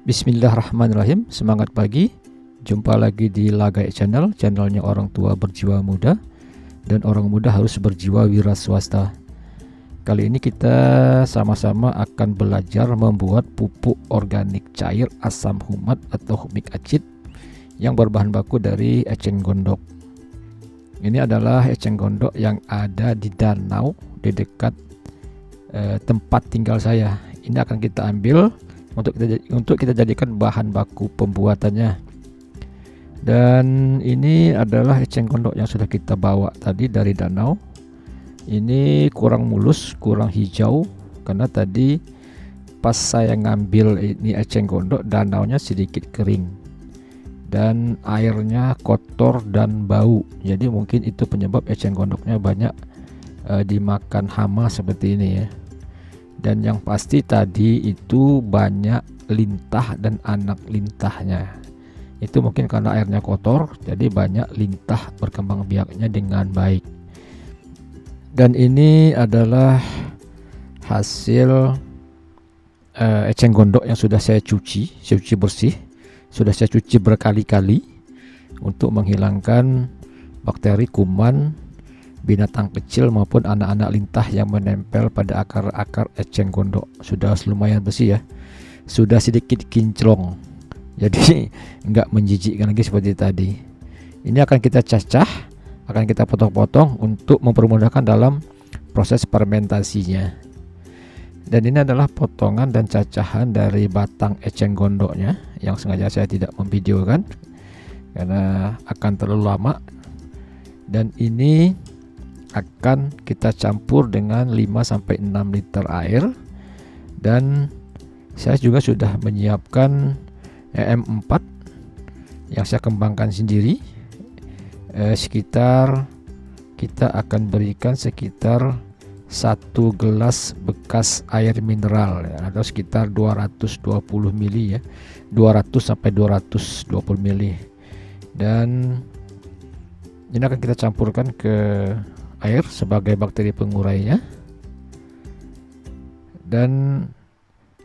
Bismillahirrahmanirrahim. Semangat pagi. Jumpa lagi di Lagai Channel, channelnya orang tua berjiwa muda dan orang muda harus berjiwa wira swasta. Kali ini kita sama-sama akan belajar membuat pupuk organik cair asam humat atau humic acid yang berbahan baku dari eceng gondok. Ini adalah eceng gondok yang ada di danau di dekat tempat tinggal saya. Ini akan kita ambil untuk kita jadikan bahan baku pembuatannya. Dan ini adalah eceng gondok yang sudah kita bawa tadi dari danau. Ini kurang mulus, kurang hijau, karena tadi pas saya ngambil ini eceng gondok, danaunya sedikit kering dan airnya kotor dan bau. Jadi mungkin itu penyebab eceng gondoknya banyak dimakan hama seperti ini ya. Dan yang pasti tadi itu banyak lintah dan anak lintahnya. Itu mungkin karena airnya kotor, jadi banyak lintah berkembang biaknya dengan baik. Dan ini adalah hasil eceng gondok yang sudah saya cuci bersih. Sudah saya cuci berkali-kali untuk menghilangkan bakteri, kuman, binatang kecil maupun anak-anak lintah yang menempel pada akar-akar eceng gondok. Sudah lumayan bersih ya, sudah sedikit kinclong, jadi nggak menjijikkan lagi seperti tadi. Ini akan kita cacah, akan kita potong-potong untuk mempermudahkan dalam proses fermentasinya. Dan ini adalah potongan dan cacahan dari batang eceng gondoknya yang sengaja saya tidak memvideokan karena akan terlalu lama. Dan ini akan kita campur dengan 5-6 liter air, dan saya juga sudah menyiapkan EM4 yang saya kembangkan sendiri. Kita akan berikan sekitar 1 gelas bekas air mineral ya, atau sekitar 220 ml ya, 200 sampai 220 ml. Dan ini akan kita campurkan ke air sebagai bakteri pengurainya, dan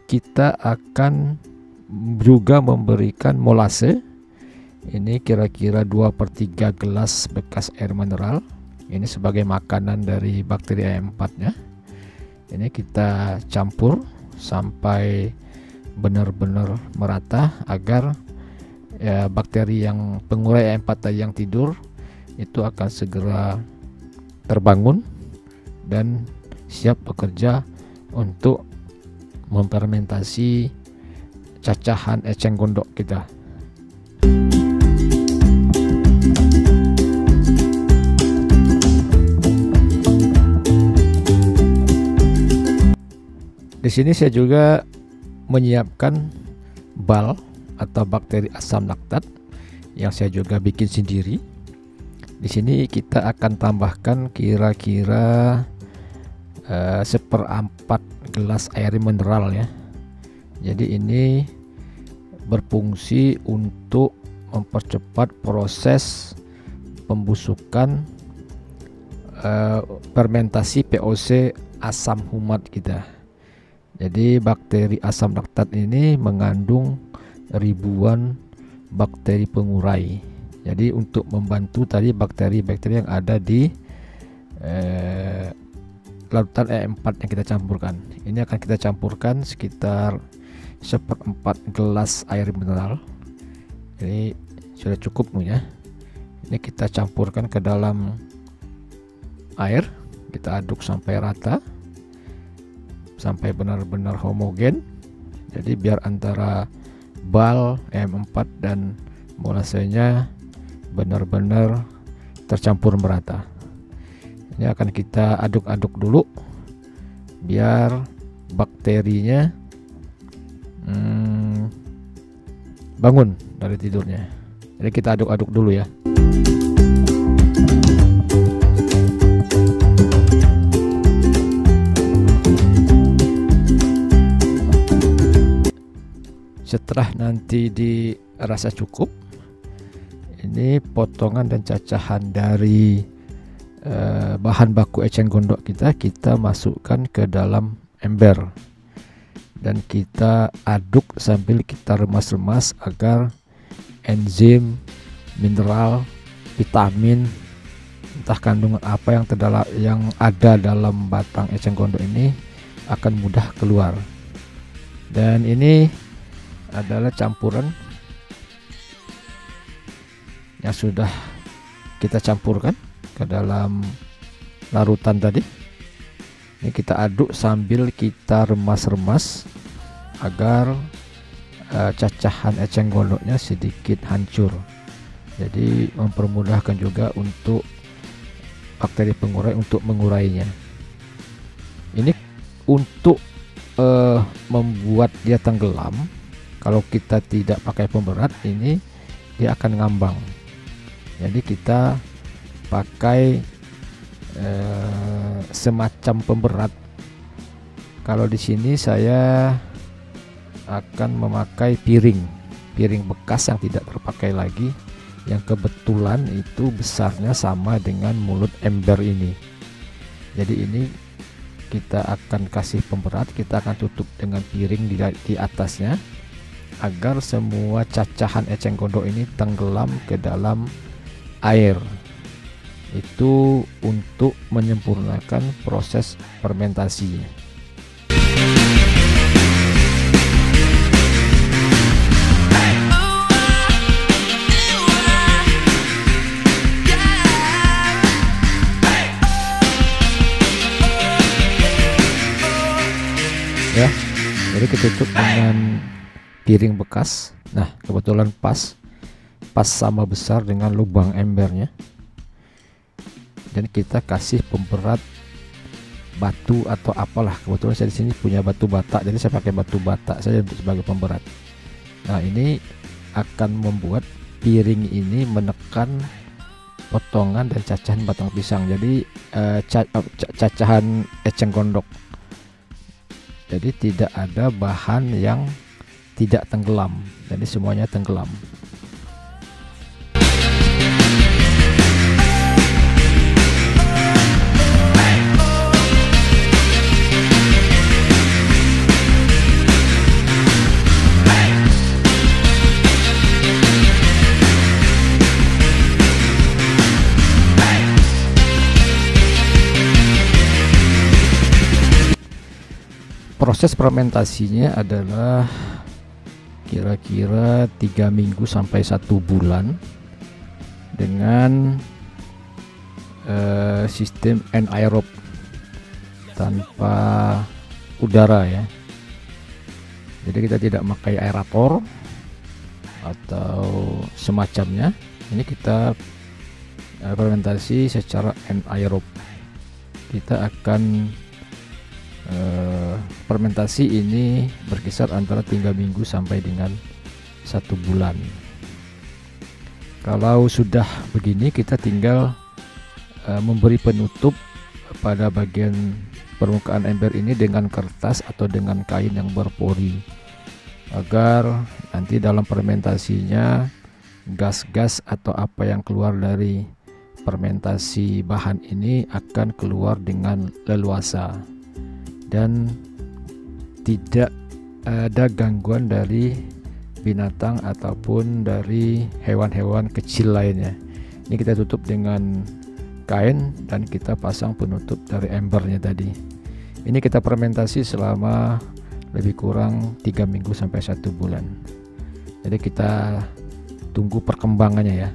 kita akan juga memberikan molase. Ini kira-kira 2/3 gelas bekas air mineral. Ini sebagai makanan dari bakteri EM4 nya. Ini kita campur sampai benar-benar merata agar ya, bakteri yang pengurai EM4 tadi yang tidur itu akan segera terbangun dan siap bekerja untuk memfermentasi cacahan eceng gondok kita. Di sini saya juga menyiapkan bal atau bakteri asam laktat yang saya juga bikin sendiri. Di sini kita akan tambahkan kira-kira 1/4 gelas air mineral ya. Jadi ini berfungsi untuk mempercepat proses pembusukan fermentasi POC asam humat kita. Jadi bakteri asam laktat ini mengandung ribuan bakteri pengurai. Jadi untuk membantu tadi bakteri-bakteri yang ada di larutan EM4 yang kita campurkan. Ini akan kita campurkan sekitar 1/4 gelas air mineral. Ini sudah cukup ya. Ini kita campurkan ke dalam air. Kita aduk sampai rata, sampai benar-benar homogen. Jadi biar antara bal EM4 dan molasenya benar-benar tercampur merata. Ini akan kita aduk-aduk dulu biar bakterinya bangun dari tidurnya. Jadi kita aduk-aduk dulu ya. Setelah nanti dirasa cukup, ini potongan dan cacahan dari bahan baku eceng gondok kita masukkan ke dalam ember. dan kita aduk sambil kita remas-remas agar enzim, mineral, vitamin, entah kandungan apa yang ada dalam batang eceng gondok ini akan mudah keluar. Dan ini adalah campuran yang sudah kita campurkan ke dalam larutan tadi. Ini kita aduk sambil kita remas-remas agar cacahan eceng gondoknya sedikit hancur. Jadi mempermudahkan juga untuk bakteri pengurai untuk mengurainya. Ini untuk membuat dia tenggelam. Kalau kita tidak pakai pemberat, ini dia akan ngambang. Jadi kita pakai semacam pemberat. Kalau di sini saya akan memakai piring bekas yang tidak terpakai lagi, yang kebetulan itu besarnya sama dengan mulut ember ini. Jadi ini kita akan kasih pemberat, kita akan tutup dengan piring di atasnya agar semua cacahan eceng gondok ini tenggelam ke dalam air. Itu untuk menyempurnakan proses fermentasi. Ya, jadi kita tutup dengan piring bekas. Nah, kebetulan pas sama besar dengan lubang embernya. Dan kita kasih pemberat batu atau apalah, kebetulan saya di sini punya batu bata, jadi saya pakai batu bata saja untuk sebagai pemberat. Nah, ini akan membuat piring ini menekan potongan dan cacahan batang pisang, jadi cacahan eceng gondok. Jadi tidak ada bahan yang tidak tenggelam, jadi semuanya tenggelam. Proses fermentasinya analah kira-kira 3 minggu sampai 1 bulan dengan sistem anaerob tanpa udara ya. Jadi kita tidak memakai aerator atau semacamnya. Ini kita fermentasi secara anaerob. Kita akan fermentasi ini berkisar antara 3 minggu sampai dengan 1 bulan. Kalau sudah begini, kita tinggal memberi penutup pada bagian permukaan ember ini dengan kertas atau dengan kain yang berpori, agar nanti dalam fermentasinya gas-gas atau apa yang keluar dari fermentasi bahan ini akan keluar dengan leluasa dan tidak ada gangguan dari binatang ataupun dari hewan-hewan kecil lainnya. Ini kita tutup dengan kain dan kita pasang penutup dari embernya tadi. Ini kita fermentasi selama lebih kurang 3 minggu sampai 1 bulan. Jadi kita tunggu perkembangannya ya.